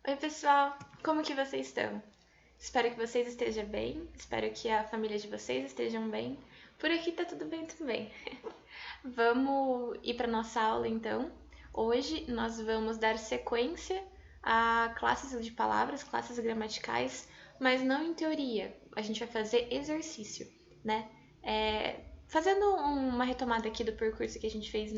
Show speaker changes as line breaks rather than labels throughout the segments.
Oi, pessoal! Como que vocês estão? Espero que vocês estejam bem, espero que a família de vocês estejam bem. Por aqui tá tudo bem também. Vamos ir para nossa aula então. Hoje nós vamos dar sequência a classes de palavras, classes gramaticais, mas não em teoria. A gente vai fazer exercício, né? Fazendo uma retomada aqui do percurso que a gente fez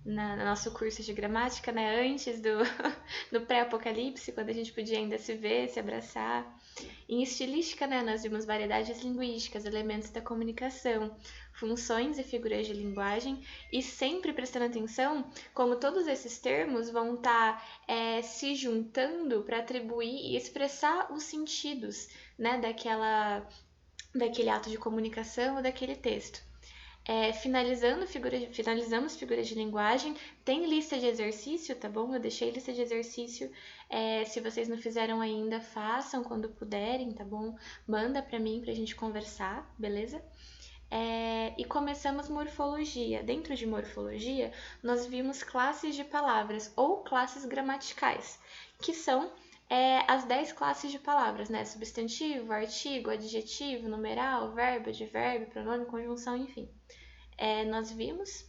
no nosso curso de gramática, né? Antes do pré-apocalipse, quando a gente podia ainda se ver, se abraçar. Em estilística, né, nós vimos variedades linguísticas, elementos da comunicação, funções e figuras de linguagem, e sempre prestando atenção como todos esses termos vão estar se juntando para atribuir e expressar os sentidos, né, daquele ato de comunicação ou daquele texto. Finalizamos figuras de linguagem. Tem lista de exercício, tá bom? Eu deixei lista de exercício. Se vocês não fizeram ainda, façam quando puderem, tá bom? Manda pra mim pra gente conversar, beleza? E começamos morfologia. Dentro de morfologia, nós vimos classes de palavras ou classes gramaticais, que são as 10 classes de palavras, né? Substantivo, artigo, adjetivo, numeral, verbo, advérbio, pronome, conjunção, enfim. Nós vimos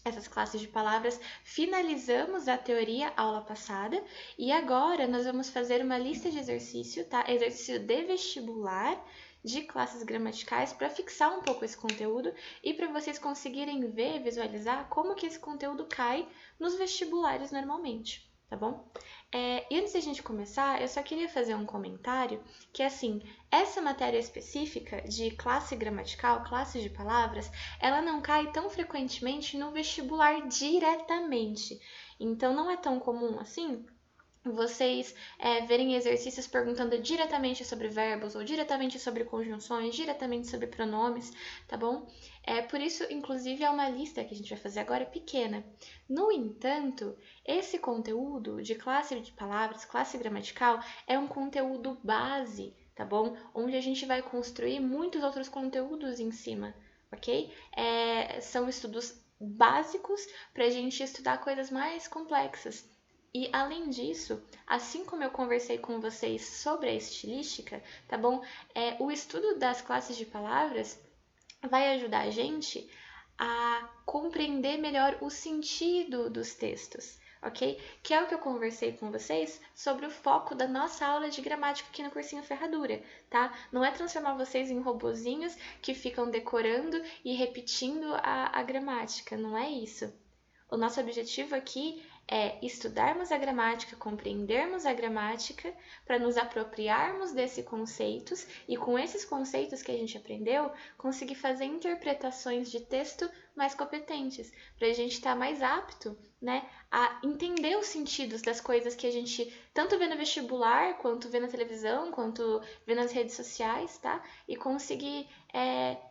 essas classes de palavras, finalizamos a teoria aula passada e agora nós vamos fazer uma lista de exercício, tá? Exercício de vestibular de classes gramaticais para fixar um pouco esse conteúdo e para vocês conseguirem ver, visualizar como que esse conteúdo cai nos vestibulares normalmente, tá bom? E antes da gente começar, eu só queria fazer um comentário que, assim, essa matéria específica de classe gramatical, classe de palavras, ela não cai tão frequentemente no vestibular diretamente. Então, não é tão comum assim vocês verem exercícios perguntando diretamente sobre verbos, ou diretamente sobre conjunções, diretamente sobre pronomes, tá bom? Por isso, inclusive, é uma lista que a gente vai fazer agora pequena. No entanto, esse conteúdo de classe de palavras, classe gramatical, é um conteúdo base, tá bom? Onde a gente vai construir muitos outros conteúdos em cima, ok? São estudos básicos para a gente estudar coisas mais complexas. E além disso, assim como eu conversei com vocês sobre a estilística, tá bom? O estudo das classes de palavras vai ajudar a gente a compreender melhor o sentido dos textos, ok? Que é o que eu conversei com vocês sobre o foco da nossa aula de gramática aqui no cursinho Ferradura, tá? Não é transformar vocês em robozinhos que ficam decorando e repetindo a gramática, não é isso. O nosso objetivo aqui é estudarmos a gramática, compreendermos a gramática, para nos apropriarmos desses conceitos e com esses conceitos que a gente aprendeu, conseguir fazer interpretações de texto mais competentes, para a gente estar mais apto, né, a entender os sentidos das coisas que a gente tanto vê no vestibular, quanto vê na televisão, quanto vê nas redes sociais, tá? E conseguir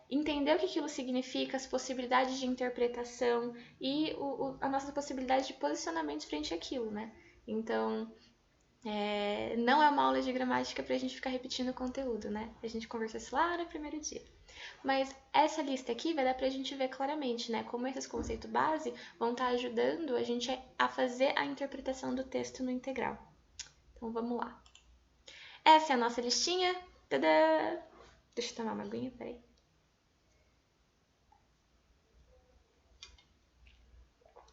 entender o que aquilo significa, as possibilidades de interpretação e a nossa possibilidade de posicionamento frente àquilo, né? Então, não é uma aula de gramática pra gente ficar repetindo o conteúdo, né? A gente conversou isso lá no primeiro dia. Mas essa lista aqui vai dar pra gente ver claramente, né? Como esses conceitos base vão estar ajudando a gente a fazer a interpretação do texto no integral. Então, vamos lá. Essa é a nossa listinha. Tadã! Deixa eu tomar uma aguinha, peraí.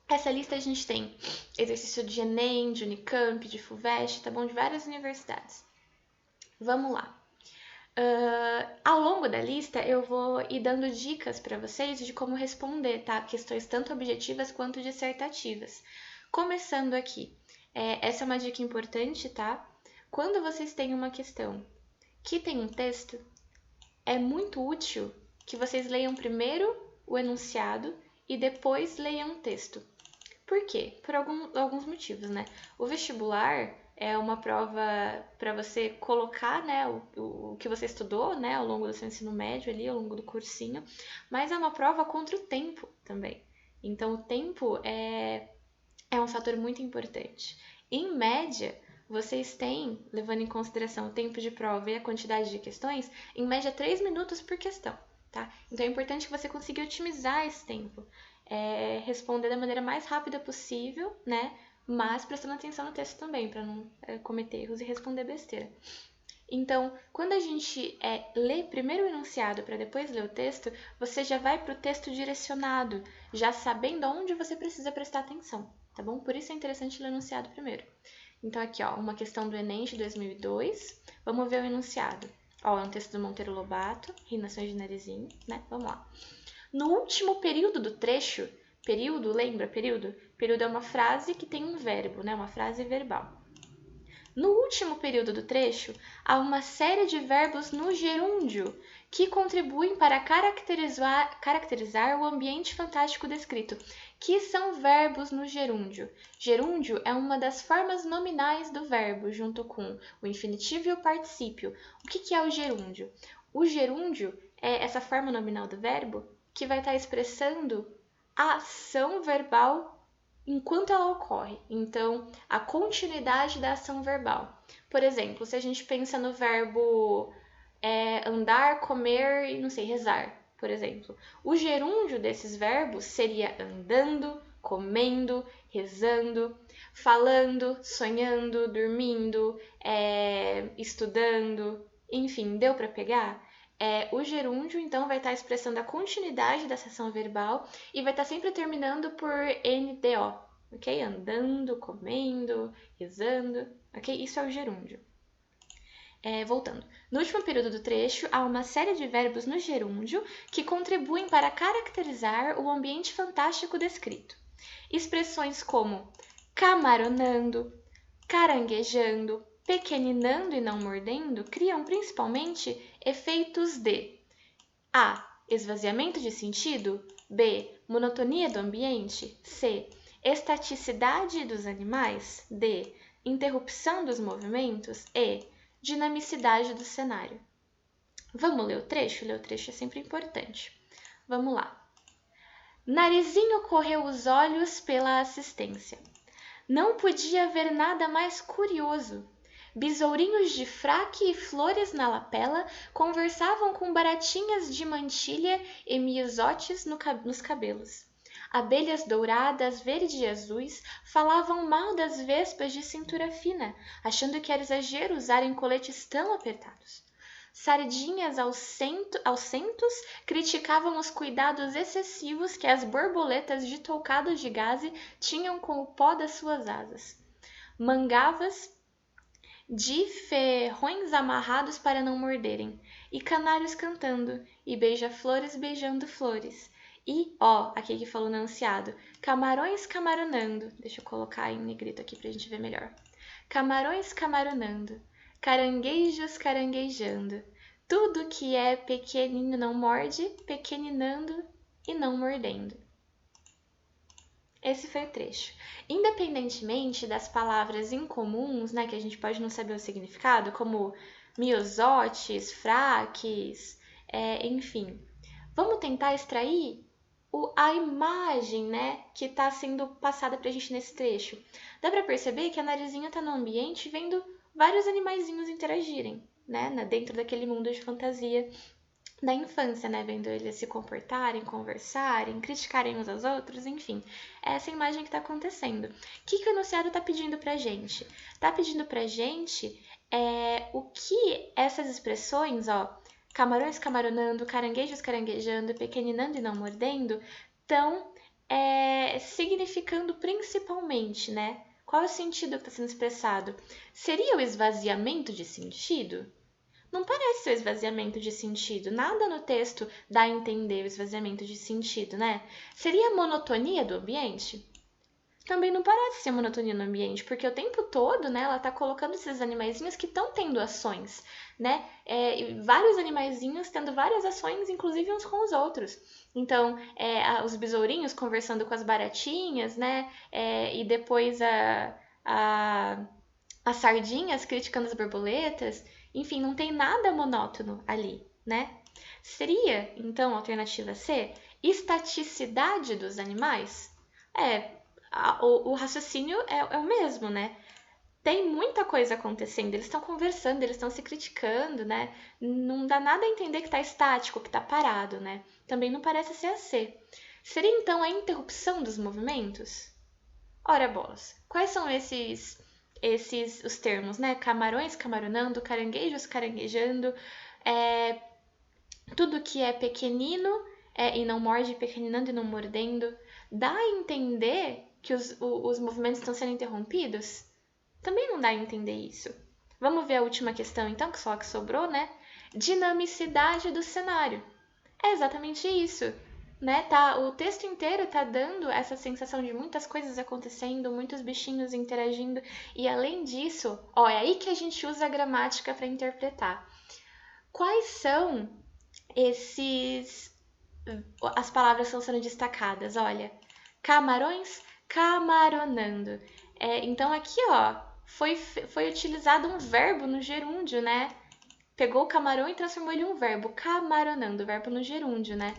Essa lista a gente tem exercício de Enem, de Unicamp, de FUVEST, tá bom? De várias universidades. Vamos lá. Ao longo da lista, eu vou ir dando dicas para vocês de como responder, tá? Questões tanto objetivas quanto dissertativas. Começando aqui. Essa é uma dica importante, tá? Quando vocês têm uma questão que tem um texto, é muito útil que vocês leiam primeiro o enunciado e depois leiam o texto. Por quê? Por alguns motivos, né? O vestibular é uma prova para você colocar, né, o que você estudou, né, ao longo do seu ensino médio ali, ao longo do cursinho, mas é uma prova contra o tempo também. Então, o tempo é um fator muito importante. Em média, vocês têm, levando em consideração o tempo de prova e a quantidade de questões, em média 3 minutos por questão, tá? Então, é importante que você consiga otimizar esse tempo. Responder da maneira mais rápida possível, né? mas prestando atenção no texto também, para não cometer erros e responder besteira. Então, quando a gente lê primeiro o enunciado para depois ler o texto, você já vai para o texto direcionado, já sabendo aonde você precisa prestar atenção, tá bom? Por isso é interessante ler o enunciado primeiro. Então, aqui, ó, uma questão do Enem de 2002. Vamos ver o enunciado. Ó, é um texto do Monteiro Lobato, Reinações de Narizinho, né? Vamos lá. No último período do trecho, período, lembra período? Período é uma frase que tem um verbo, né? Uma frase verbal. No último período do trecho, há uma série de verbos no gerúndio que contribuem para caracterizar o ambiente fantástico descrito. Que são verbos no gerúndio? Gerúndio é uma das formas nominais do verbo, junto com o infinitivo e o particípio. O que é o gerúndio? O gerúndio é essa forma nominal do verbo que vai estar expressando a ação verbal enquanto ela ocorre. Então, a continuidade da ação verbal. Por exemplo, se a gente pensa no verbo andar, comer e, não sei, rezar, por exemplo. O gerúndio desses verbos seria andando, comendo, rezando, falando, sonhando, dormindo, estudando, enfim, deu para pegar? O gerúndio, então, vai estar expressando a continuidade dessa ação verbal e vai estar sempre terminando por NDO, ok? Andando, comendo, rezando, ok? Isso é o gerúndio. Voltando. No último período do trecho, há uma série de verbos no gerúndio que contribuem para caracterizar o ambiente fantástico descrito. Expressões como camaronando, caranguejando, pequeninando e não mordendo criam principalmente efeitos de A. Esvaziamento de sentido. B. Monotonia do ambiente. C. Estaticidade dos animais. D. Interrupção dos movimentos. E. Dinamicidade do cenário. Vamos ler o trecho? Ler o trecho é sempre importante. Vamos lá. Narizinho correu os olhos pela assistência. Não podia ver nada mais curioso. Besourinhos de fraque e flores na lapela conversavam com baratinhas de mantilha e miusotes nos cabelos. Abelhas douradas, verdes e azuis falavam mal das vespas de cintura fina, achando que era exagero usarem coletes tão apertados. Sardinhas aos centos criticavam os cuidados excessivos que as borboletas de toucados de gaze tinham com o pó das suas asas. Mangavas de ferrões amarrados para não morderem, e canários cantando, e beija-flores beijando flores. E, aqui que falou no enunciado, camarões camaronando. Deixa eu colocar em negrito aqui pra gente ver melhor. Camarões camaronando, caranguejos caranguejando. Tudo que é pequenino não morde, pequeninando e não mordendo. Esse foi o trecho. Independentemente das palavras incomuns, né, que a gente pode não saber o significado, como miusotes, fraques, enfim, vamos tentar extrair a imagem, né, que está sendo passada para a gente nesse trecho. Dá para perceber que a Narizinha está no ambiente vendo vários animaizinhos interagirem, né, dentro daquele mundo de fantasia da infância, né? Vendo eles se comportarem, conversarem, criticarem uns aos outros, enfim. É essa imagem que está acontecendo. O que o enunciado está pedindo pra gente? Está pedindo pra gente o que essas expressões, camarões camaronando, caranguejos caranguejando, pequeninando e não mordendo, estão significando principalmente, né? Qual é o sentido que está sendo expressado? Seria o esvaziamento de sentido? Não parece ser o esvaziamento de sentido. Nada no texto dá a entender o esvaziamento de sentido, né? Seria a monotonia do ambiente? Também não parece ser monotonia no ambiente, porque o tempo todo, né, ela tá colocando esses animaizinhos que estão tendo ações, né? Vários animaizinhos tendo várias ações, inclusive uns com os outros. Então, os besourinhos conversando com as baratinhas, né? E depois as sardinhas criticando as borboletas. Enfim, não tem nada monótono ali, né? Seria, então, a alternativa C, estaticidade dos animais? O raciocínio é o mesmo, né? Tem muita coisa acontecendo, eles estão conversando, eles estão se criticando, né? Não dá nada a entender que tá estático, que tá parado, né? Também não parece ser a C. Seria, então, a interrupção dos movimentos? Ora bolas, quais são os termos, né? Camarões camaronando, caranguejos caranguejando, tudo que é pequenino e não morde, pequeninando e não mordendo. Dá a entender que os movimentos estão sendo interrompidos? Também não dá a entender isso. Vamos ver a última questão, então, que só que sobrou, né? Dinamicidade do cenário. É exatamente isso. Né? O texto inteiro tá dando essa sensação de muitas coisas acontecendo, muitos bichinhos interagindo, e além disso, é aí que a gente usa a gramática para interpretar. Quais são as palavras estão sendo destacadas? Olha, camarões camaronando. Então aqui, foi utilizado um verbo no gerúndio, né? Pegou o camarão e transformou ele em um verbo, camaronando, verbo no gerúndio, né?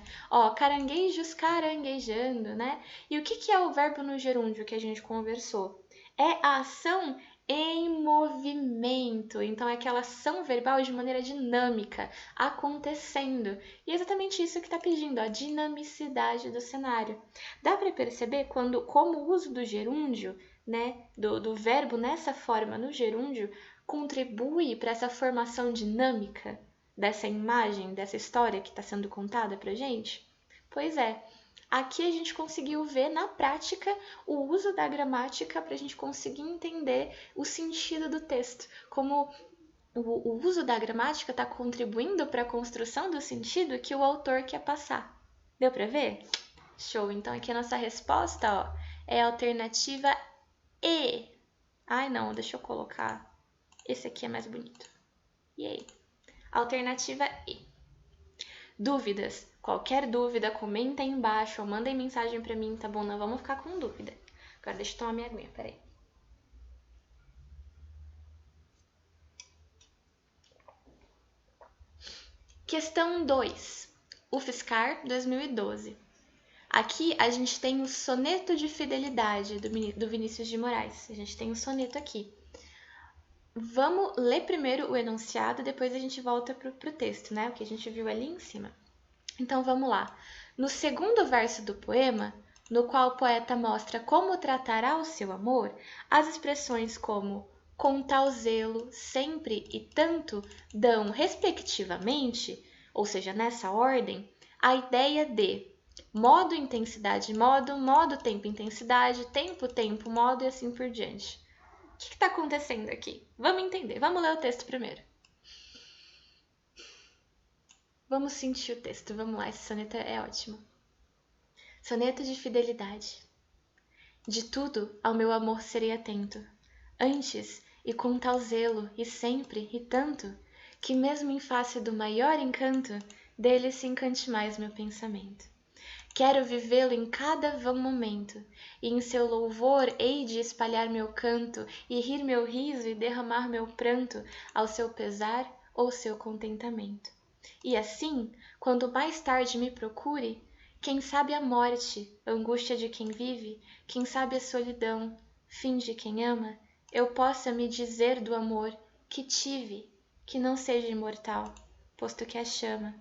Caranguejos caranguejando, né? E o que é o verbo no gerúndio que a gente conversou? É a ação em movimento. Então, é aquela ação verbal de maneira dinâmica, acontecendo. E é exatamente isso que está pedindo, a dinamicidade do cenário. Dá para perceber como o uso do gerúndio, né, do verbo nessa forma no gerúndio, contribui para essa formação dinâmica dessa imagem, dessa história que está sendo contada para gente? Pois é, aqui a gente conseguiu ver na prática o uso da gramática para a gente conseguir entender o sentido do texto, como o uso da gramática está contribuindo para a construção do sentido que o autor quer passar. Deu para ver? Show! Então aqui a nossa resposta é a alternativa E. Ai não, deixa eu colocar. Esse aqui é mais bonito. E aí? Alternativa E. Dúvidas? Qualquer dúvida, comenta aí embaixo ou mandem mensagem pra mim, tá bom? Não vamos ficar com dúvida. Agora deixa eu tomar minha aguinha, peraí. Questão 2. UFSCar 2012. Aqui a gente tem o soneto de fidelidade do Vinícius de Moraes. A gente tem o soneto aqui. Vamos ler primeiro o enunciado, depois a gente volta pro texto, né? O que a gente viu ali em cima. Então vamos lá. No segundo verso do poema, no qual o poeta mostra como tratará o seu amor, as expressões como com tal zelo, sempre e tanto dão, respectivamente, ou seja, nessa ordem, a ideia de modo, intensidade, modo, tempo, intensidade, tempo, modo e assim por diante. O que está acontecendo aqui? Vamos entender. Vamos ler o texto primeiro. Vamos sentir o texto. Vamos lá, esse soneto é ótimo. Soneto de fidelidade. De tudo ao meu amor serei atento, antes e com tal zelo, e sempre e tanto, que mesmo em face do maior encanto, dele se encante mais meu pensamento. Quero vivê-lo em cada vão momento, e em seu louvor hei de espalhar meu canto, e rir meu riso e derramar meu pranto, ao seu pesar ou seu contentamento. E assim, quando mais tarde me procure, quem sabe a morte, angústia de quem vive, quem sabe a solidão, fim de quem ama, eu possa me dizer do amor que tive, que não seja imortal, posto que a chama,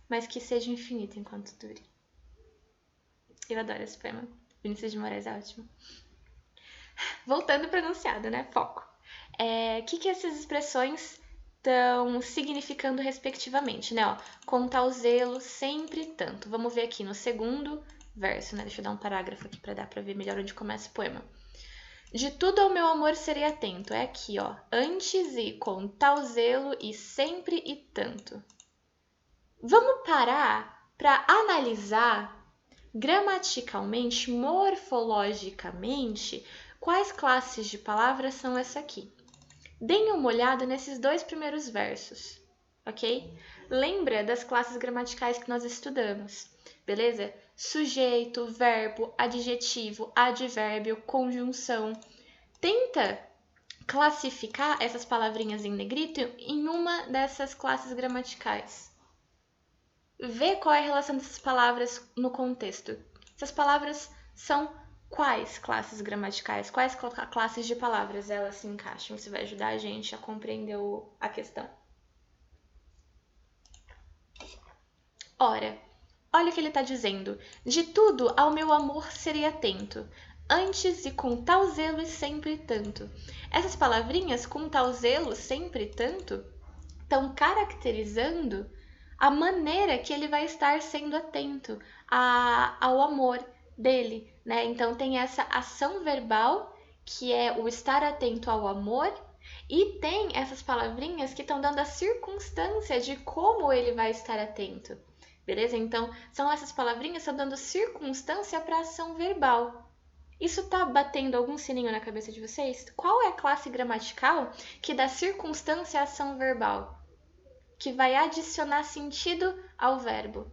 mas que seja infinito enquanto dure. Eu adoro esse poema. Vinícius de Moraes é ótimo. Voltando para o enunciado, né? Foco. O que essas expressões estão significando respectivamente, né? Com tal zelo, sempre tanto. Vamos ver aqui no segundo verso, né? Deixa eu dar um parágrafo aqui para dar para ver melhor onde começa o poema. De tudo ao meu amor serei atento. É aqui, antes e com tal zelo e sempre e tanto. Vamos parar para analisar gramaticalmente, morfologicamente, quais classes de palavras são essa aqui. Deem uma olhada nesses dois primeiros versos, ok? Lembra das classes gramaticais que nós estudamos, beleza? Sujeito, verbo, adjetivo, advérbio, conjunção. Tenta classificar essas palavrinhas em negrito em uma dessas classes gramaticais. Vê qual é a relação dessas palavras no contexto. Essas palavras são quais classes gramaticais? Quais classes de palavras elas se encaixam? Isso vai ajudar a gente a compreender a questão. Ora, olha o que ele está dizendo. De tudo ao meu amor serei atento. antes e com tal zelo e sempre tanto. Essas palavrinhas, com tal zelo, sempre tanto, estão caracterizando a maneira que ele vai estar sendo atento ao amor dele, né? Então tem essa ação verbal, que é o estar atento ao amor, e tem essas palavrinhas que estão dando a circunstância de como ele vai estar atento, beleza? Então, são essas palavrinhas que estão dando circunstância para a ação verbal. Isso tá batendo algum sininho na cabeça de vocês? Qual é a classe gramatical que dá circunstância à ação verbal? Que vai adicionar sentido ao verbo.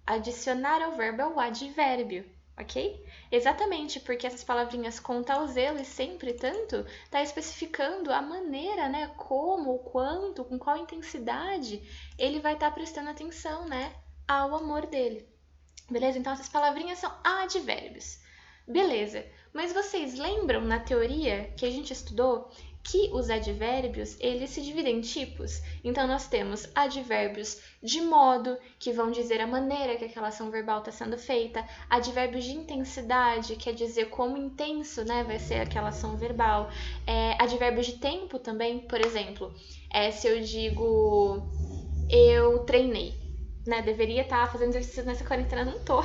Adicionar ao verbo é o advérbio, ok? Exatamente porque essas palavrinhas com tal zelo e sempre tanto está especificando a maneira, né? Como, quanto, com qual intensidade ele vai estar prestando atenção, né? Ao amor dele. Beleza? Então essas palavrinhas são advérbios. Beleza, mas vocês lembram na teoria que a gente estudou que os advérbios, eles se dividem em tipos? Então, nós temos advérbios de modo, que vão dizer a maneira que aquela ação verbal está sendo feita. Advérbios de intensidade, quer dizer como intenso, né, vai ser aquela ação verbal. Advérbios de tempo também, por exemplo, se eu digo eu treinei, né, deveria estar fazendo exercício nessa quarentena, não tô,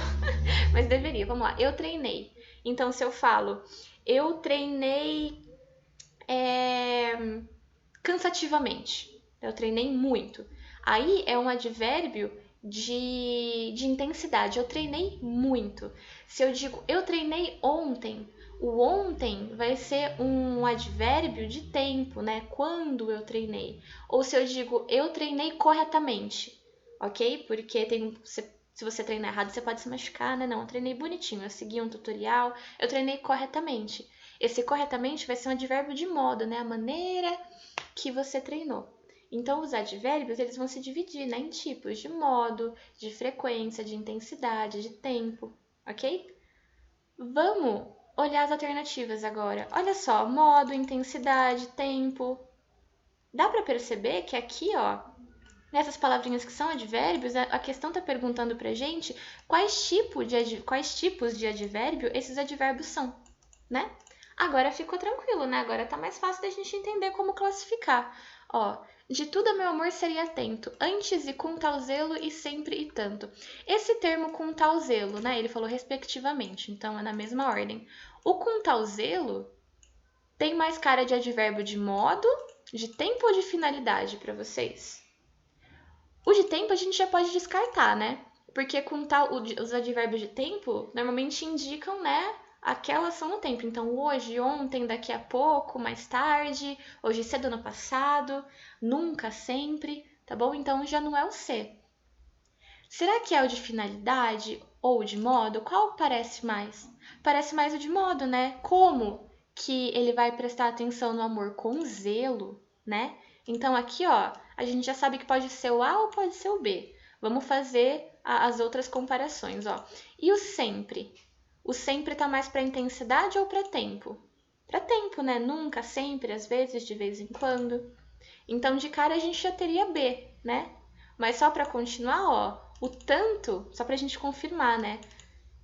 mas deveria, vamos lá, eu treinei. Então, se eu falo, eu treinei cansativamente, eu treinei muito. Aí é um advérbio de intensidade, eu treinei muito. Se eu digo, eu treinei ontem, o ontem vai ser um advérbio de tempo, né? Quando eu treinei. Ou se eu digo, eu treinei corretamente, ok? Porque se você treinar errado, você pode se machucar, né? Não, eu treinei bonitinho, eu segui um tutorial, eu treinei corretamente. Esse corretamente vai ser um advérbio de modo, né? A maneira que você treinou. Então, os advérbios, eles vão se dividir, né, em tipos de modo, de frequência, de intensidade, de tempo, ok? Vamos olhar as alternativas agora. Olha só, modo, intensidade, tempo. Dá para perceber que aqui, ó, nessas palavrinhas que são advérbios, a questão está perguntando para gente quais tipos de advérbio esses advérbios são, né? Agora ficou tranquilo, né? Agora tá mais fácil da gente entender como classificar. Ó, de tudo, meu amor, seria atento, antes e com tal zelo e sempre e tanto. Esse termo com tal zelo, né? Ele falou respectivamente, então é na mesma ordem. O com tal zelo tem mais cara de advérbio de modo, de tempo ou de finalidade para vocês? O de tempo a gente já pode descartar, né? Porque com tal, os advérbios de tempo normalmente indicam, né, aquela ação no tempo. Então, hoje, ontem, daqui a pouco, mais tarde, hoje cedo, no passado, nunca, sempre, tá bom? Então, já não é o ser. Será que é o de finalidade ou o de modo? Qual parece mais? Parece mais o de modo, né? Como que ele vai prestar atenção no amor com zelo, né? Então, aqui, ó, a gente já sabe que pode ser o A ou pode ser o B. Vamos fazer as outras comparações, ó. E o sempre? O sempre tá mais para intensidade ou para tempo? Para tempo, né? Nunca, sempre, às vezes, de vez em quando. Então, de cara, a gente já teria B, né? Mas só para continuar, ó, o tanto, só pra gente confirmar, né?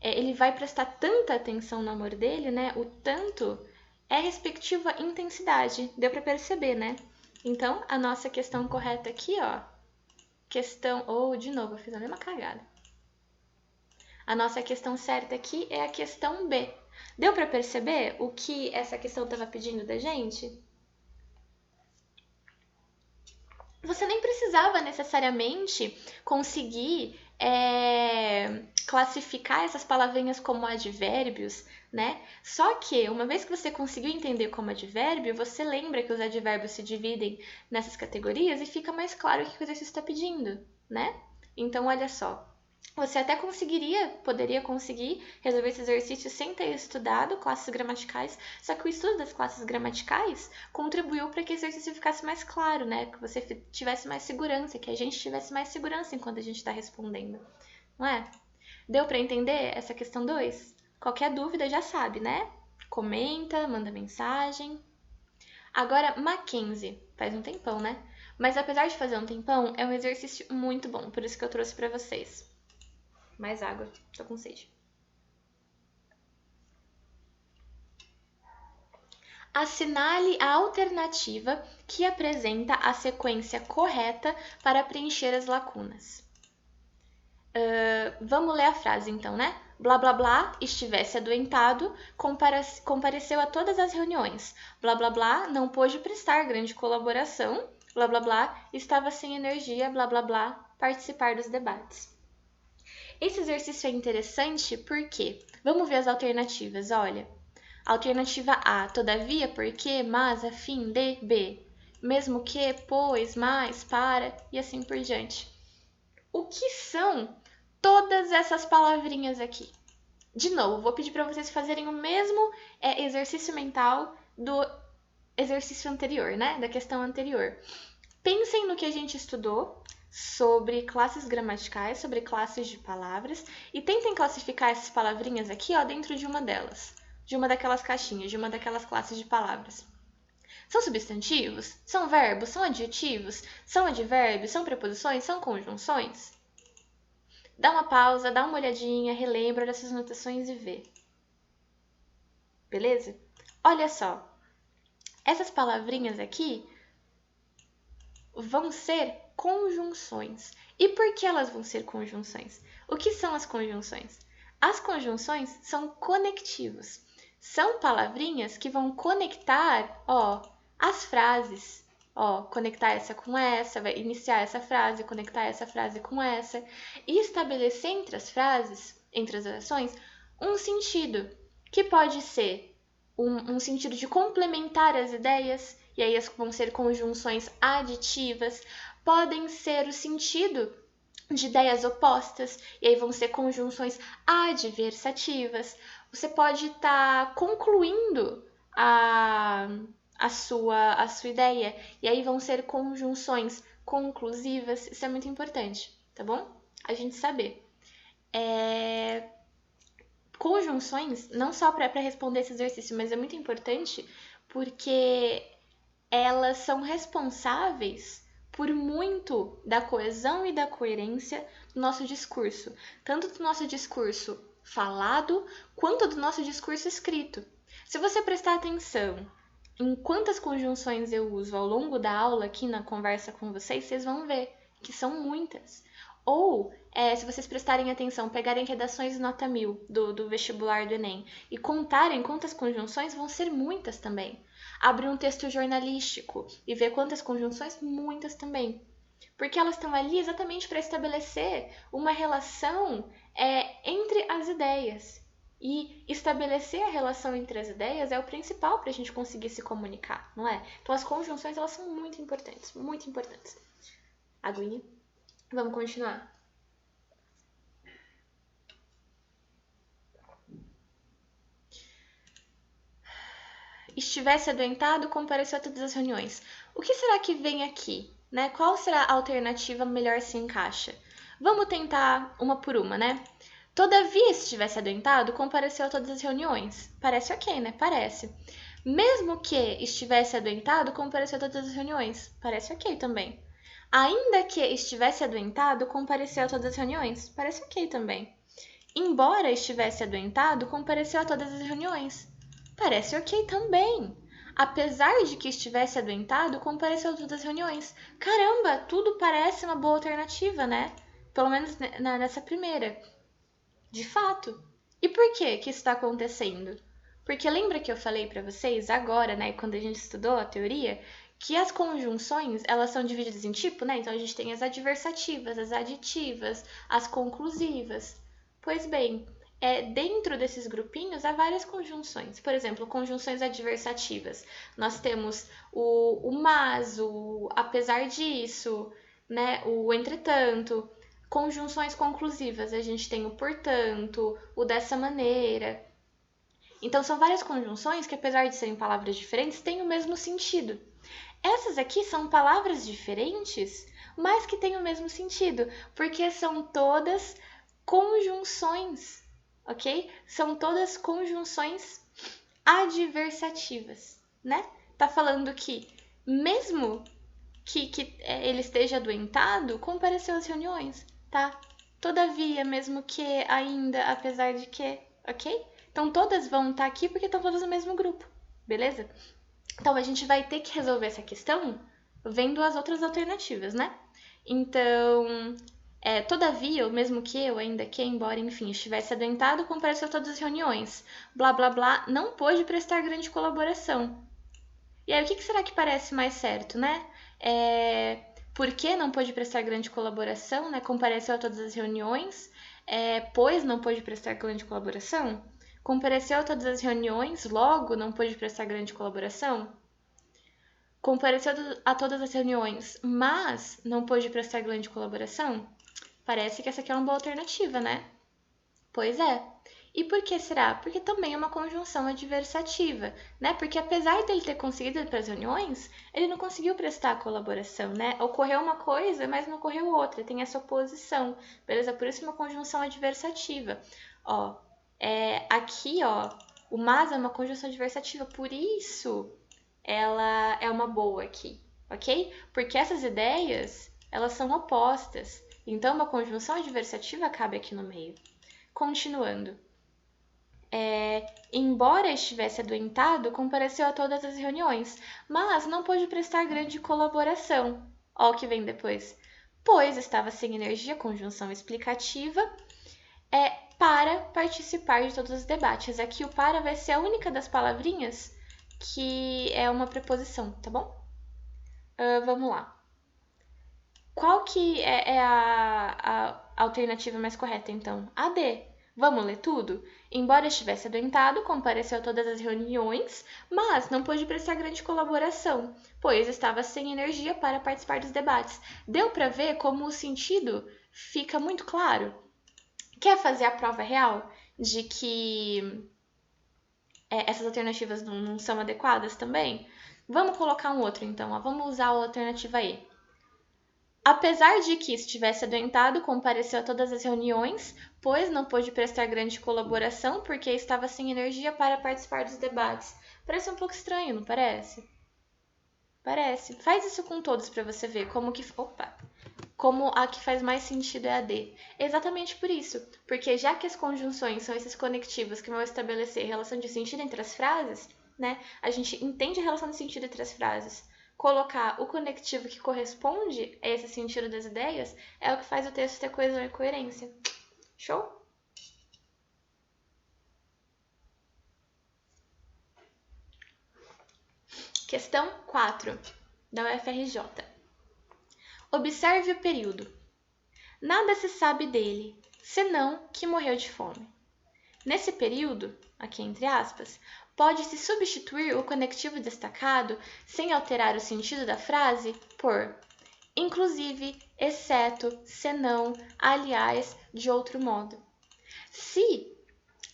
Ele vai prestar tanta atenção no amor dele, né? O tanto é respectiva intensidade. Deu para perceber, né? Então, a nossa questão correta aqui, ó. Questão. Oh, de novo, eu fiz a mesma cagada. A nossa questão certa aqui é a questão B. Deu para perceber o que essa questão estava pedindo da gente? Você nem precisava necessariamente conseguir classificar essas palavrinhas como advérbios, né? Só que, uma vez que você conseguiu entender como advérbio, você lembra que os advérbios se dividem nessas categorias e fica mais claro o que o exercício está pedindo, né? Então, olha só. Você até poderia conseguir resolver esse exercício sem ter estudado classes gramaticais, só que o estudo das classes gramaticais contribuiu para que esse exercício ficasse mais claro, né? Que você tivesse mais segurança, que a gente tivesse mais segurança enquanto a gente está respondendo, não é? Deu para entender essa questão 2? Qualquer dúvida já sabe, né? Comenta, manda mensagem. Agora, Mackenzie, faz um tempão, né? Mas apesar de fazer um tempão, é um exercício muito bom, por isso que eu trouxe para vocês. Mais água, tô com sede. Assinale a alternativa que apresenta a sequência correta para preencher as lacunas. Vamos ler a frase então, né? Blá blá blá estivesse adoentado, compareceu a todas as reuniões. Blá blá blá não pôde prestar grande colaboração. Blá blá blá estava sem energia. Blá blá blá participar dos debates. Esse exercício é interessante porque vamos ver as alternativas. Olha, alternativa A, todavia, porque, mas, a fim de, B, mesmo que, pois, mais, para e assim por diante. O que são todas essas palavrinhas aqui? De novo, vou pedir para vocês fazerem o mesmo exercício mental do exercício anterior, né? Da questão anterior. Pensem no que a gente estudou sobre classes gramaticais, sobre classes de palavras, e tentem classificar essas palavrinhas aqui, ó, dentro de uma delas, de uma daquelas caixinhas, de uma daquelas classes de palavras. São substantivos? São verbos? São adjetivos? São advérbios? São preposições? São conjunções? Dá uma pausa, dá uma olhadinha, relembra dessas anotações e vê. Beleza? Olha só, essas palavrinhas aqui vão ser conjunções. E por que elas vão ser conjunções? O que são as conjunções? As conjunções são conectivos. São palavrinhas que vão conectar, ó, as frases. Ó, conectar essa com essa, vai iniciar essa frase, conectar essa frase com essa e estabelecer entre as frases, entre as orações, um sentido, que pode ser um sentido de complementar as ideias, e aí vão ser conjunções aditivas, podem ser o sentido de ideias opostas, e aí vão ser conjunções adversativas. Você pode estar concluindo a sua ideia, e aí vão ser conjunções conclusivas. Isso é muito importante, tá bom? A gente saber. Conjunções, não só para responder esse exercício, mas é muito importante porque elas são responsáveis por muito da coesão e da coerência do nosso discurso, tanto do nosso discurso falado quanto do nosso discurso escrito. Se você prestar atenção em quantas conjunções eu uso ao longo da aula aqui na conversa com vocês, vocês vão ver que são muitas. Ou, se vocês prestarem atenção, pegarem redações nota 1000 do vestibular do Enem e contarem quantas conjunções, vão ser muitas também. Abrir um texto jornalístico e ver quantas conjunções, muitas também. Porque elas estão ali exatamente para estabelecer uma relação entre as ideias. E estabelecer a relação entre as ideias é o principal para a gente conseguir se comunicar, não é? Então as conjunções elas são muito importantes, muito importantes. Aguinha. Vamos continuar. Estivesse adoentado, compareceu a todas as reuniões. O que será que vem aqui? Né? Qual será a alternativa melhor se encaixa? Vamos tentar uma por uma, né? Todavia, estivesse adoentado, compareceu a todas as reuniões. Parece ok, né? Parece. Mesmo que estivesse adoentado, compareceu a todas as reuniões. Parece ok também. Ainda que estivesse adoentado, compareceu a todas as reuniões. Parece ok também. Embora estivesse adoentado, compareceu a todas as reuniões. Parece ok também. Apesar de que estivesse adoentado, compareceu a todas as reuniões. Caramba, tudo parece uma boa alternativa, né? Pelo menos nessa primeira. De fato. E por que isso está acontecendo? Porque lembra que eu falei para vocês agora, né, quando a gente estudou a teoria, que as conjunções, elas são divididas em tipo, né? Então a gente tem as adversativas, as aditivas, as conclusivas. Pois bem, dentro desses grupinhos há várias conjunções. Por exemplo, conjunções adversativas. Nós temos o mas, o apesar disso, né? O entretanto. Conjunções conclusivas, a gente tem o portanto, o dessa maneira. Então são várias conjunções que, apesar de serem palavras diferentes, têm o mesmo sentido. Essas aqui são palavras diferentes, mas que têm o mesmo sentido, porque são todas conjunções, ok? São todas conjunções adversativas, né? Tá falando que mesmo que ele esteja adoentado, compareceu às reuniões, tá? Todavia, mesmo que, ainda, apesar de que, ok? Então todas vão estar aqui porque estão todas no mesmo grupo, beleza? Então, a gente vai ter que resolver essa questão vendo as outras alternativas, né? Então, todavia, o mesmo que eu, ainda que, embora, enfim, estivesse adoentado, compareceu a todas as reuniões. Blá, blá, blá, não pôde prestar grande colaboração. E aí, o que será que parece mais certo, né? Por que não pôde prestar grande colaboração, né? Compareceu a todas as reuniões, pois não pôde prestar grande colaboração? Compareceu a todas as reuniões, logo não pôde prestar grande colaboração? Compareceu a todas as reuniões, mas não pôde prestar grande colaboração? Parece que essa aqui é uma boa alternativa, né? Pois é. E por que será? Porque também é uma conjunção adversativa, né? Porque apesar dele ter conseguido ir para as reuniões, ele não conseguiu prestar a colaboração, né? Ocorreu uma coisa, mas não ocorreu outra, tem essa oposição, beleza? Por isso é uma conjunção adversativa. Ó, aqui, ó, o mas é uma conjunção adversativa, por isso ela é uma boa aqui, ok? Porque essas ideias, elas são opostas. Então, uma conjunção adversativa cabe aqui no meio. Continuando. Embora estivesse adoentado, compareceu a todas as reuniões, mas não pôde prestar grande colaboração. Ó o que vem depois. Pois estava sem energia, conjunção explicativa, para participar de todos os debates. Aqui o para vai ser a única das palavrinhas que é uma preposição, tá bom? Vamos lá. Qual que é a alternativa mais correta, então? A D. Vamos ler tudo? Embora estivesse adoentado, compareceu a todas as reuniões, mas não pôde prestar grande colaboração, pois estava sem energia para participar dos debates. Deu para ver como o sentido fica muito claro? Quer fazer a prova real de que essas alternativas não são adequadas também? Vamos colocar um outro, então. Ó. Vamos usar a alternativa E. Apesar de que estivesse adoentado, compareceu a todas as reuniões, pois não pôde prestar grande colaboração porque estava sem energia para participar dos debates. Parece um pouco estranho, não parece? Parece. Faz isso com todos para você ver como a que faz mais sentido é a D. Exatamente por isso, porque já que as conjunções são esses conectivos que vão estabelecer relação de sentido entre as frases, né? A gente entende a relação de sentido entre as frases. Colocar o conectivo que corresponde a esse sentido das ideias é o que faz o texto ter coesão e coerência. Show? Questão 4, da UFRJ. Observe o período. Nada se sabe dele, senão que morreu de fome. Nesse período, aqui entre aspas, pode-se substituir o conectivo destacado, sem alterar o sentido da frase, por inclusive, exceto, senão, aliás, de outro modo. Se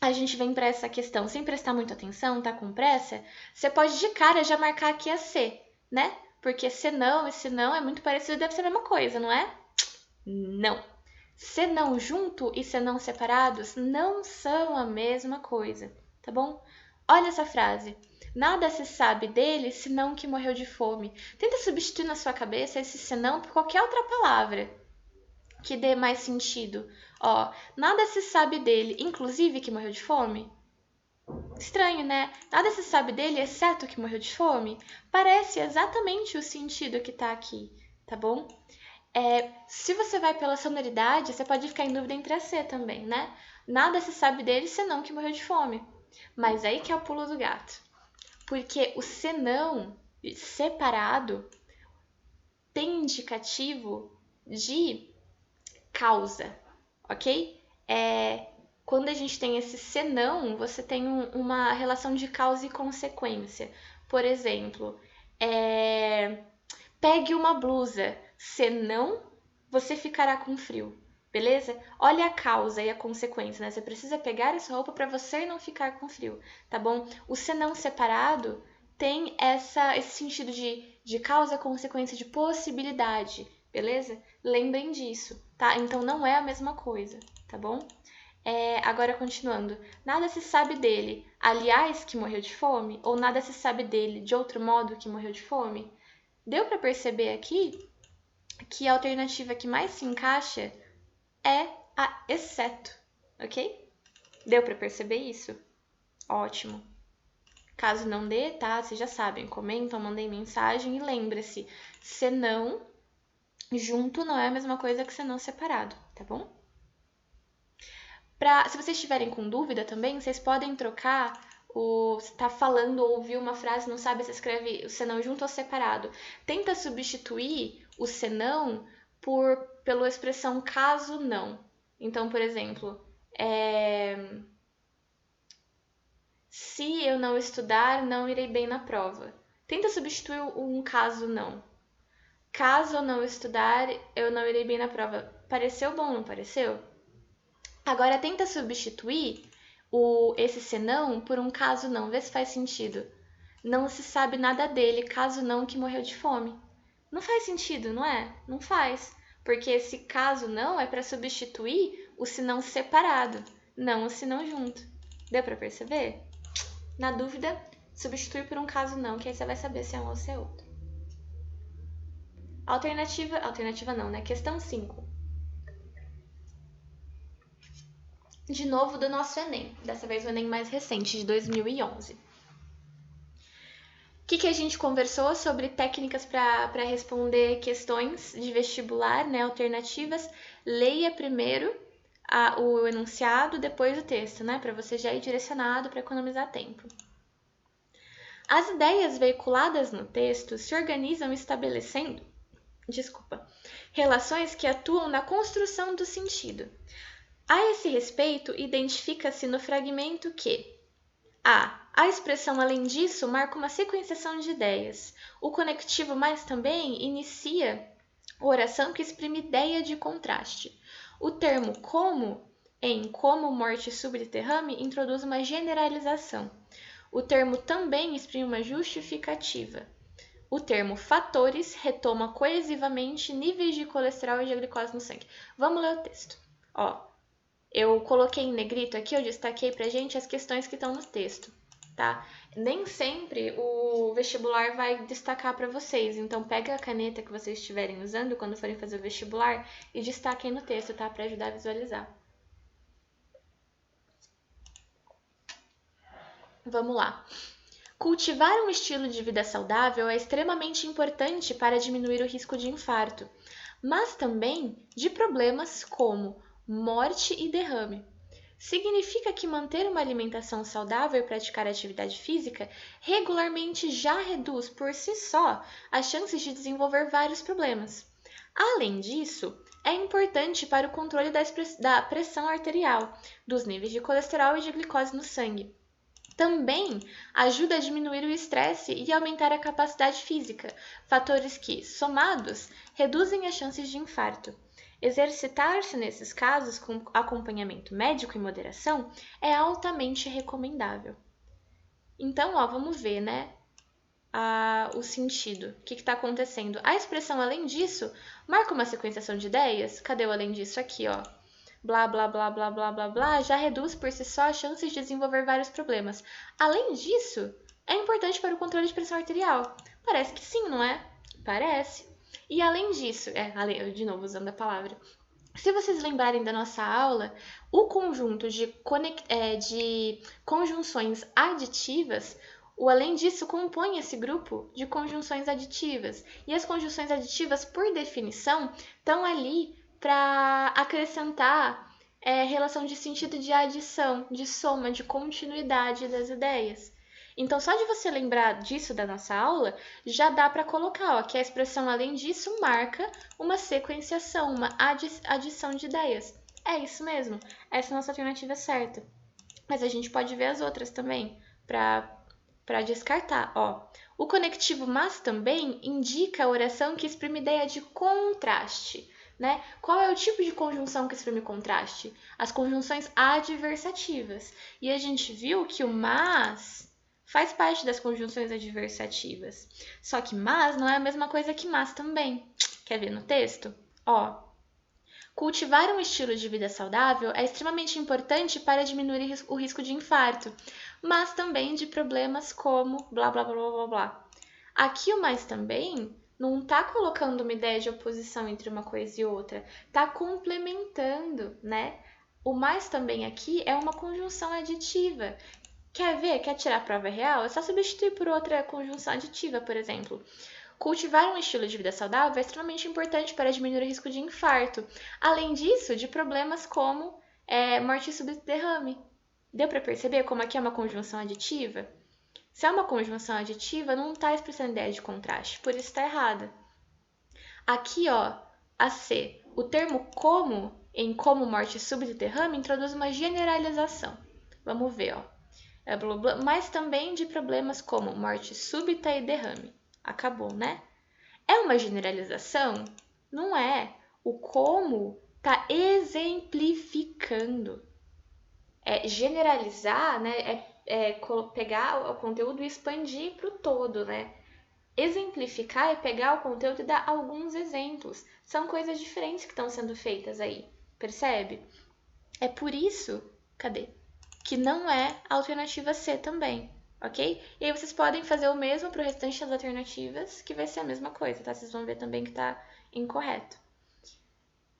a gente vem para essa questão sem prestar muita atenção, tá com pressa, você pode de cara já marcar aqui a C, né? Porque senão e senão é muito parecido, deve ser a mesma coisa, não é? Não. Senão junto e senão separados não são a mesma coisa, tá bom? Olha essa frase. Nada se sabe dele senão que morreu de fome. Tenta substituir na sua cabeça esse senão por qualquer outra palavra que dê mais sentido. Ó, nada se sabe dele, inclusive que morreu de fome. Estranho, né? Nada se sabe dele exceto que morreu de fome. Parece exatamente o sentido que tá aqui, tá bom? Se você vai pela sonoridade, você pode ficar em dúvida entre a C também, né? Nada se sabe dele senão que morreu de fome. Mas aí que é o pulo do gato. Porque o senão separado tem indicativo de causa, ok? Quando a gente tem esse senão, você tem uma relação de causa e consequência. Por exemplo, pegue uma blusa, senão você ficará com frio, beleza? Olha a causa e a consequência, né? Você precisa pegar essa roupa para você não ficar com frio, tá bom? O senão separado tem esse sentido de causa, consequência, de possibilidade, beleza? Lembrem disso, tá? Então não é a mesma coisa, tá bom? Agora continuando, nada se sabe dele, aliás, que morreu de fome, ou nada se sabe dele de outro modo que morreu de fome. Deu para perceber aqui que a alternativa que mais se encaixa é a exceto, ok? Deu para perceber isso? Ótimo. Caso não dê, tá? Vocês já sabem, comentam, mandem mensagem e lembre-se, senão junto não é a mesma coisa que senão separado, tá bom? Se vocês estiverem com dúvida também, vocês podem trocar se tá falando ou ouviu uma frase, não sabe se escreve o senão junto ou separado. Tenta substituir o senão pela expressão caso não. Então, por exemplo, se eu não estudar, não irei bem na prova. Tenta substituir um caso não. Caso eu não estudar, eu não irei bem na prova. Pareceu bom, não pareceu? Agora tenta substituir esse senão por um caso não. Vê se faz sentido. Não se sabe nada dele, caso não que morreu de fome. Não faz sentido, não é? Não faz. Porque esse caso não é para substituir o senão separado, não o senão junto. Deu para perceber? Na dúvida, substitui por um caso não, que aí você vai saber se é um ou se é outro. Alternativa não, né? Questão 5. De novo do nosso Enem, dessa vez o Enem mais recente, de 2011. O que a gente conversou sobre técnicas para responder questões de vestibular, né, alternativas? Leia primeiro o enunciado, depois o texto, né, para você já ir direcionado para economizar tempo. As ideias veiculadas no texto se organizam estabelecendo, relações que atuam na construção do sentido. A esse respeito, identifica-se no fragmento que a expressão além disso marca uma sequenciação de ideias. O conectivo mais também inicia a oração que exprime ideia de contraste. O termo como, em como, morte súbita e derrame, introduz uma generalização. O termo também exprime uma justificativa. O termo fatores retoma coesivamente níveis de colesterol e de glicose no sangue. Vamos ler o texto. Eu coloquei em negrito aqui, eu destaquei pra gente as questões que estão no texto, tá? Nem sempre o vestibular vai destacar para vocês, então pega a caneta que vocês estiverem usando quando forem fazer o vestibular e destaquem no texto, tá? Para ajudar a visualizar. Vamos lá. Cultivar um estilo de vida saudável é extremamente importante para diminuir o risco de infarto, mas também de problemas como morte e derrame. Significa que manter uma alimentação saudável e praticar atividade física regularmente já reduz por si só as chances de desenvolver vários problemas. Além disso, é importante para o controle da pressão arterial, dos níveis de colesterol e de glicose no sangue. Também ajuda a diminuir o estresse e aumentar a capacidade física, fatores que, somados, reduzem as chances de infarto. Exercitar-se nesses casos com acompanhamento médico e moderação é altamente recomendável. Então, vamos ver, né? O sentido. O que está acontecendo? A expressão além disso marca uma sequenciação de ideias. Cadê o além disso? Aqui, blá, blá, blá, blá, blá, blá, blá, já reduz por si só as chances de desenvolver vários problemas. Além disso, é importante para o controle de pressão arterial. Parece que sim, não é? Parece. E além disso, de novo usando a palavra, se vocês lembrarem da nossa aula, o conjunto de conjunções aditivas, o além disso compõe esse grupo de conjunções aditivas. E as conjunções aditivas, por definição, estão ali para acrescentar relação de sentido de adição, de soma, de continuidade das ideias. Então, só de você lembrar disso da nossa aula, já dá para colocar que a expressão além disso marca uma sequenciação, uma adição de ideias. É isso mesmo, essa é a nossa alternativa certa. Mas a gente pode ver as outras também, para descartar. O conectivo mas também indica a oração que exprime ideia de contraste. Né? Qual é o tipo de conjunção que exprime contraste? As conjunções adversativas. E a gente viu que o mas faz parte das conjunções adversativas. Só que mas não é a mesma coisa que mas também. Quer ver no texto? Cultivar um estilo de vida saudável é extremamente importante para diminuir o risco de infarto, mas também de problemas como blá, blá, blá, blá, blá. Aqui o mais também não está colocando uma ideia de oposição entre uma coisa e outra, está complementando, né? O mais também aqui é uma conjunção aditiva, Quer ver? Quer tirar a prova real? É só substituir por outra conjunção aditiva, por exemplo. Cultivar um estilo de vida saudável é extremamente importante para diminuir o risco de infarto. Além disso, de problemas como morte súbita e derrame. Deu para perceber como aqui é uma conjunção aditiva? Se é uma conjunção aditiva, não está expressando ideia de contraste, por isso está errada. Aqui, ó, a C, o termo como, em como morte súbita e derrame, introduz uma generalização. Vamos ver, ó. Mas também de problemas como morte súbita e derrame. Acabou, né? É uma generalização? Não é. O como está exemplificando. Generalizar, né? Pegar o conteúdo e expandir para o todo, né? Exemplificar é pegar o conteúdo e dar alguns exemplos. São coisas diferentes que estão sendo feitas aí, percebe? É por isso, cadê? Que não é a alternativa C também, ok? E aí vocês podem fazer o mesmo para o restante das alternativas, que vai ser a mesma coisa, tá? Vocês vão ver também que está incorreto.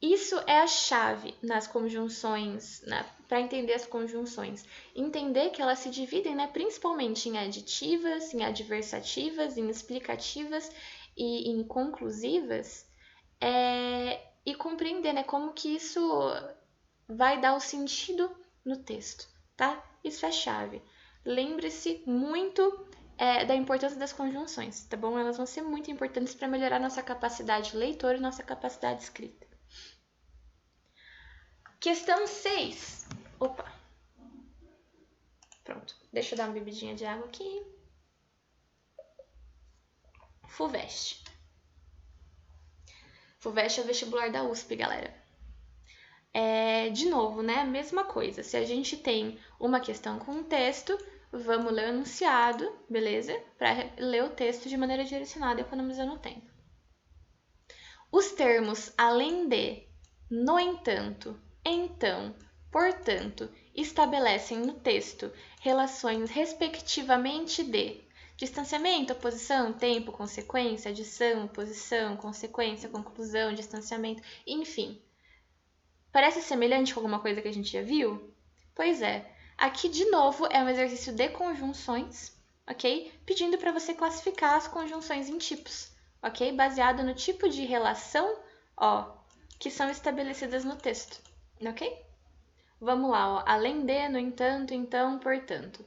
Isso é a chave nas conjunções, para entender as conjunções. Entender que elas se dividem, né, principalmente em aditivas, em adversativas, em explicativas e em conclusivas, e compreender, né, como que isso vai dar o sentido no texto, tá? Isso é a chave. Lembre-se muito da importância das conjunções, tá bom? Elas vão ser muito importantes para melhorar nossa capacidade leitora e nossa capacidade de escrita. Questão 6. Opa. Pronto. Deixa eu dar uma bebidinha de água aqui. FUVEST. FUVEST é o vestibular da USP, galera. De novo, né? Mesma coisa. Se a gente tem uma questão com um texto, vamos ler o enunciado, beleza? Para ler o texto de maneira direcionada, economizando tempo. Os termos além de, no entanto, então, portanto, estabelecem no texto relações respectivamente de distanciamento, oposição, tempo, consequência, adição, oposição, consequência, conclusão, distanciamento, enfim. Parece semelhante com alguma coisa que a gente já viu? Pois é. Aqui, de novo, é um exercício de conjunções, ok? Pedindo para você classificar as conjunções em tipos, ok? Baseado no tipo de relação, que são estabelecidas no texto, ok? Vamos lá, além de, no entanto, então, portanto.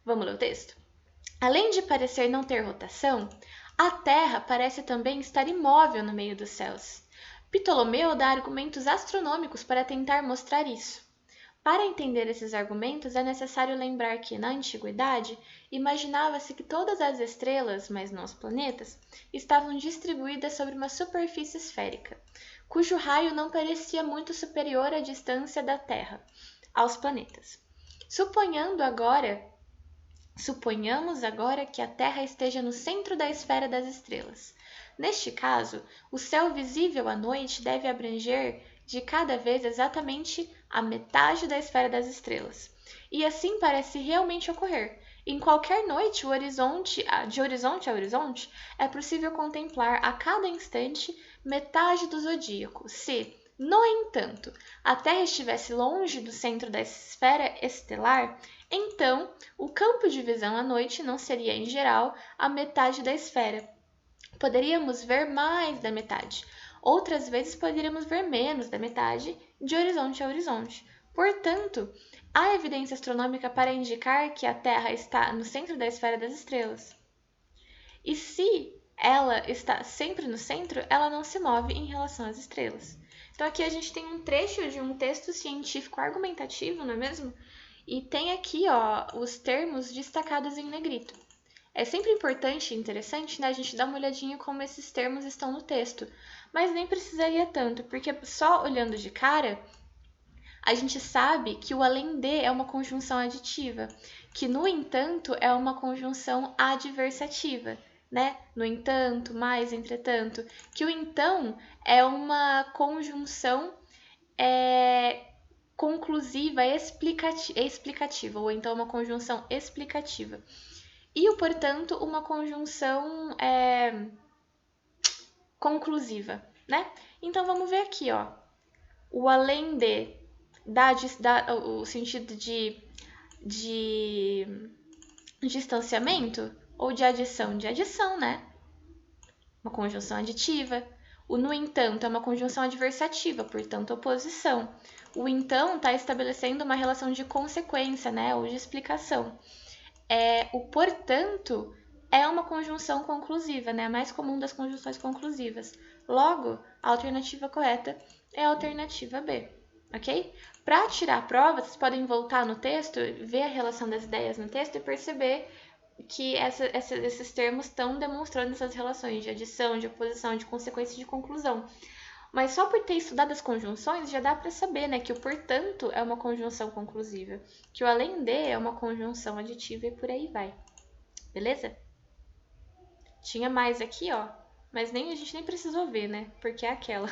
Vamos ler o texto? Além de parecer não ter rotação, a Terra parece também estar imóvel no meio dos céus. Ptolomeu dá argumentos astronômicos para tentar mostrar isso. Para entender esses argumentos, é necessário lembrar que, na antiguidade, imaginava-se que todas as estrelas, mas não os planetas, estavam distribuídas sobre uma superfície esférica, cujo raio não parecia muito superior à distância da Terra aos planetas. Suponhamos agora que a Terra esteja no centro da esfera das estrelas. Neste caso, o céu visível à noite deve abranger de cada vez exatamente a metade da esfera das estrelas. E assim parece realmente ocorrer. Em qualquer noite, de horizonte a horizonte, é possível contemplar a cada instante metade do zodíaco. Se, no entanto, a Terra estivesse longe do centro da esfera estelar, então o campo de visão à noite não seria, em geral, a metade da esfera. Poderíamos ver mais da metade. Outras vezes poderíamos ver menos da metade de horizonte a horizonte. Portanto, há evidência astronômica para indicar que a Terra está no centro da esfera das estrelas. E se ela está sempre no centro, ela não se move em relação às estrelas. Então aqui a gente tem um trecho de um texto científico argumentativo, não é mesmo? E tem aqui, os termos destacados em negrito. É sempre importante e interessante, né, a gente dar uma olhadinha como esses termos estão no texto, mas nem precisaria tanto, porque só olhando de cara, a gente sabe que o além de é uma conjunção aditiva, que no entanto é uma conjunção adversativa, né? No entanto, mais, entretanto, que o então é uma conjunção conclusiva, explicativa, ou então uma conjunção explicativa. E o portanto, uma conjunção conclusiva, né? Então vamos ver aqui, o além de dá o sentido de de distanciamento ou de adição? De adição, né? Uma conjunção aditiva. O no entanto é uma conjunção adversativa, portanto, oposição. O então está estabelecendo uma relação de consequência, né? Ou de explicação. O portanto é uma conjunção conclusiva, né? A mais comum das conjunções conclusivas. Logo, a alternativa correta é a alternativa B, ok? Para tirar a prova, vocês podem voltar no texto, ver a relação das ideias no texto e perceber que esses termos estão demonstrando essas relações de adição, de oposição, de consequência e de conclusão. Mas só por ter estudado as conjunções já dá para saber, né, que o portanto é uma conjunção conclusiva, que o além de é uma conjunção aditiva e por aí vai. Beleza? Tinha mais aqui, ó, mas a gente nem precisou ver, né, porque é aquela.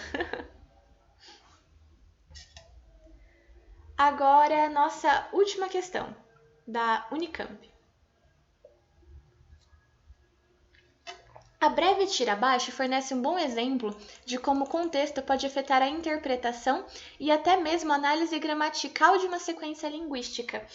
Agora, nossa última questão, da Unicamp. A breve tira abaixo fornece um bom exemplo de como o contexto pode afetar a interpretação e até mesmo a análise gramatical de uma sequência linguística.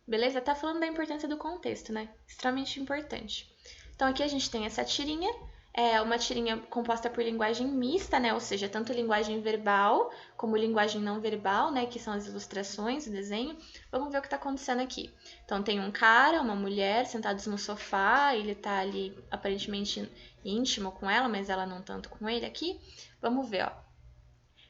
Beleza? Tá falando da importância do contexto, né? Extremamente importante. Então aqui a gente tem essa tirinha, é uma tirinha composta por linguagem mista, né? Ou seja, tanto linguagem verbal como linguagem não verbal, né? Que são as ilustrações, o desenho. Vamos ver o que está acontecendo aqui. Então tem um cara, uma mulher sentados no sofá, ele tá ali aparentemente íntimo com ela, mas ela não tanto com ele aqui. Vamos ver, ó.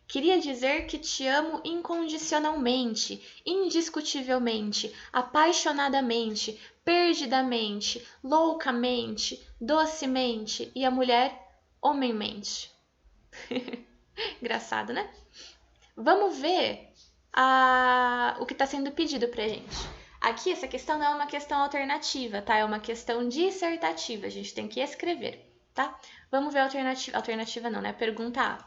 Queria dizer que te amo incondicionalmente, indiscutivelmente, apaixonadamente, perdidamente, loucamente, docemente e a mulher homenmente. Engraçado, né? Vamos ver o que está sendo pedido pra gente. Aqui, essa questão não é uma questão alternativa, tá? É uma questão dissertativa, a gente tem que escrever, tá? Vamos ver a alternativa. Alternativa não, né? Pergunta A.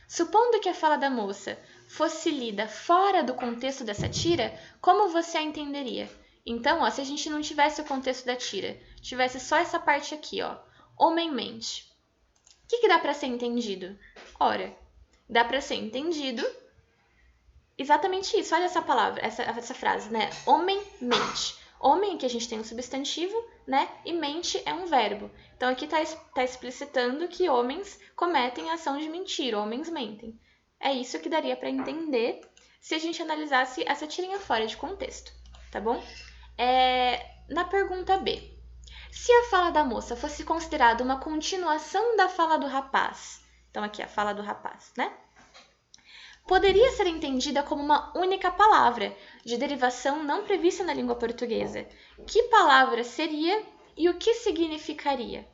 Supondo que a fala da moça fosse lida fora do contexto dessa tira, como você a entenderia? Então, ó, se a gente não tivesse o contexto da tira, tivesse só essa parte aqui, ó, homem-mente. O que dá para ser entendido? Ora, dá para ser entendido exatamente isso. Olha essa palavra, essa frase, né? Homem-mente. Homem, que a gente tem um substantivo, né? E mente é um verbo. Então, aqui está explicitando que homens cometem a ação de mentir, homens mentem. É isso que daria para entender se a gente analisasse essa tirinha fora de contexto, tá bom? Na pergunta B. Se a fala da moça fosse considerada uma continuação da fala do rapaz, então aqui a fala do rapaz, né? Poderia ser entendida como uma única palavra, de derivação não prevista na língua portuguesa. Que palavra seria e o que significaria?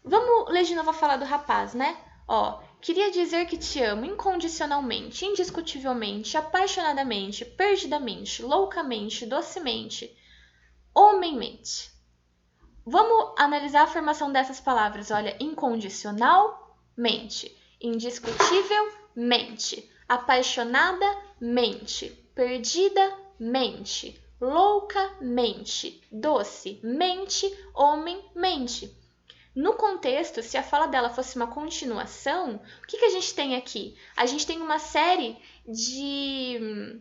Vamos ler de novo a fala do rapaz, né? Ó, queria dizer que te amo incondicionalmente, indiscutivelmente, apaixonadamente, perdidamente, loucamente, docemente, homenmente. Vamos analisar a formação dessas palavras. Olha, incondicionalmente, indiscutivelmente, apaixonadamente, perdidamente, loucamente, docemente, homem-mente. No contexto, se a fala dela fosse uma continuação, o que a gente tem aqui? A gente tem uma série de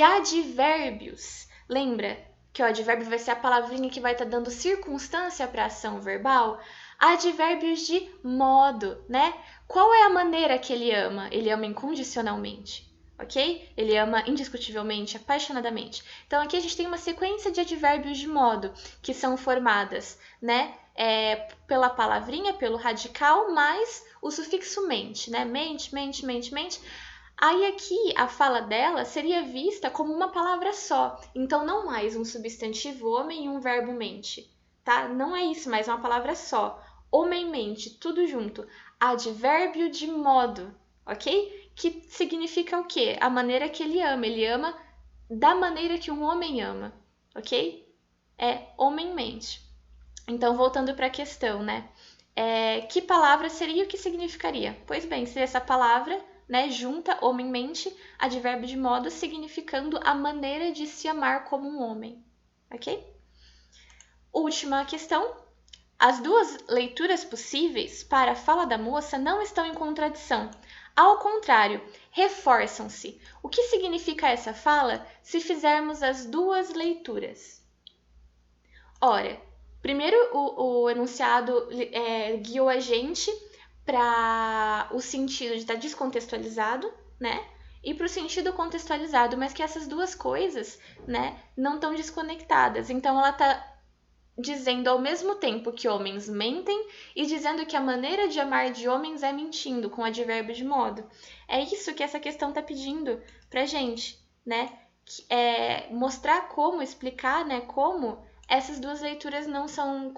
advérbios. Lembra que o advérbio vai ser a palavrinha que vai estar dando circunstância para a ação verbal? Advérbios de modo, né? Qual é a maneira que ele ama? Ele ama incondicionalmente, ok? Ele ama indiscutivelmente, apaixonadamente. Então, aqui a gente tem uma sequência de advérbios de modo que são formadas, né? Pela palavrinha, pelo radical, mais o sufixo mente, né? Mente, mente, mente, mente. Aí aqui a fala dela seria vista como uma palavra só, então não mais um substantivo homem e um verbo mente, tá? Não é isso, mas é uma palavra só. Homem-mente, tudo junto. Advérbio de modo, ok? Que significa o quê? A maneira que ele ama da maneira que um homem ama, ok? É homem-mente. Então, voltando para a questão, né? Que palavra seria e o que significaria? Pois bem, seria essa palavra, né, junta homem-mente, advérbio de modo, significando a maneira de se amar como um homem, ok? Última questão. As duas leituras possíveis para a fala da moça não estão em contradição. Ao contrário, reforçam-se. O que significa essa fala se fizermos as duas leituras? Ora, primeiro o enunciado guiou a gente para o sentido de estar descontextualizado, né? E para o sentido contextualizado, mas que essas duas coisas, né, não estão desconectadas. Então ela está dizendo ao mesmo tempo que homens mentem e dizendo que a maneira de amar de homens é mentindo, com advérbio de modo. É isso que essa questão está pedindo pra gente, né? Mostrar como, explicar, né, como essas duas leituras não são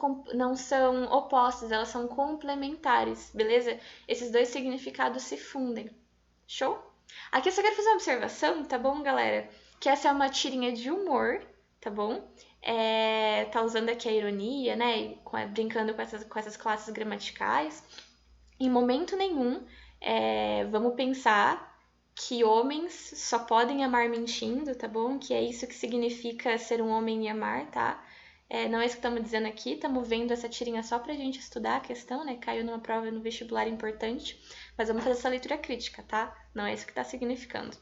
opostas, elas são complementares, beleza? Esses dois significados se fundem. Show? Aqui eu só quero fazer uma observação, tá bom, galera? Que essa é uma tirinha de humor, tá bom? Tá usando aqui a ironia, né? Brincando com essas classes gramaticais. Em momento nenhum, vamos pensar que homens só podem amar mentindo, tá bom? Que é isso que significa ser um homem e amar, tá? Não é isso que estamos dizendo aqui, estamos vendo essa tirinha só pra gente estudar a questão, né? Caiu numa prova no vestibular importante, mas vamos fazer essa leitura crítica, tá? Não é isso que está significando.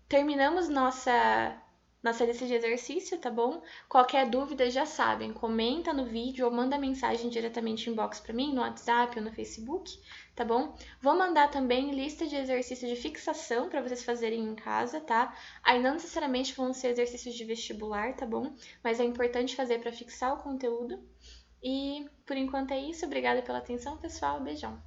Terminamos nossa lista de exercício, tá bom? Qualquer dúvida já sabem, comenta no vídeo ou manda mensagem diretamente em inbox para mim, no WhatsApp ou no Facebook, tá bom? Vou mandar também lista de exercícios de fixação para vocês fazerem em casa, tá? Aí não necessariamente vão ser exercícios de vestibular, tá bom? Mas é importante fazer para fixar o conteúdo. E por enquanto é isso. Obrigada pela atenção, pessoal. Beijão!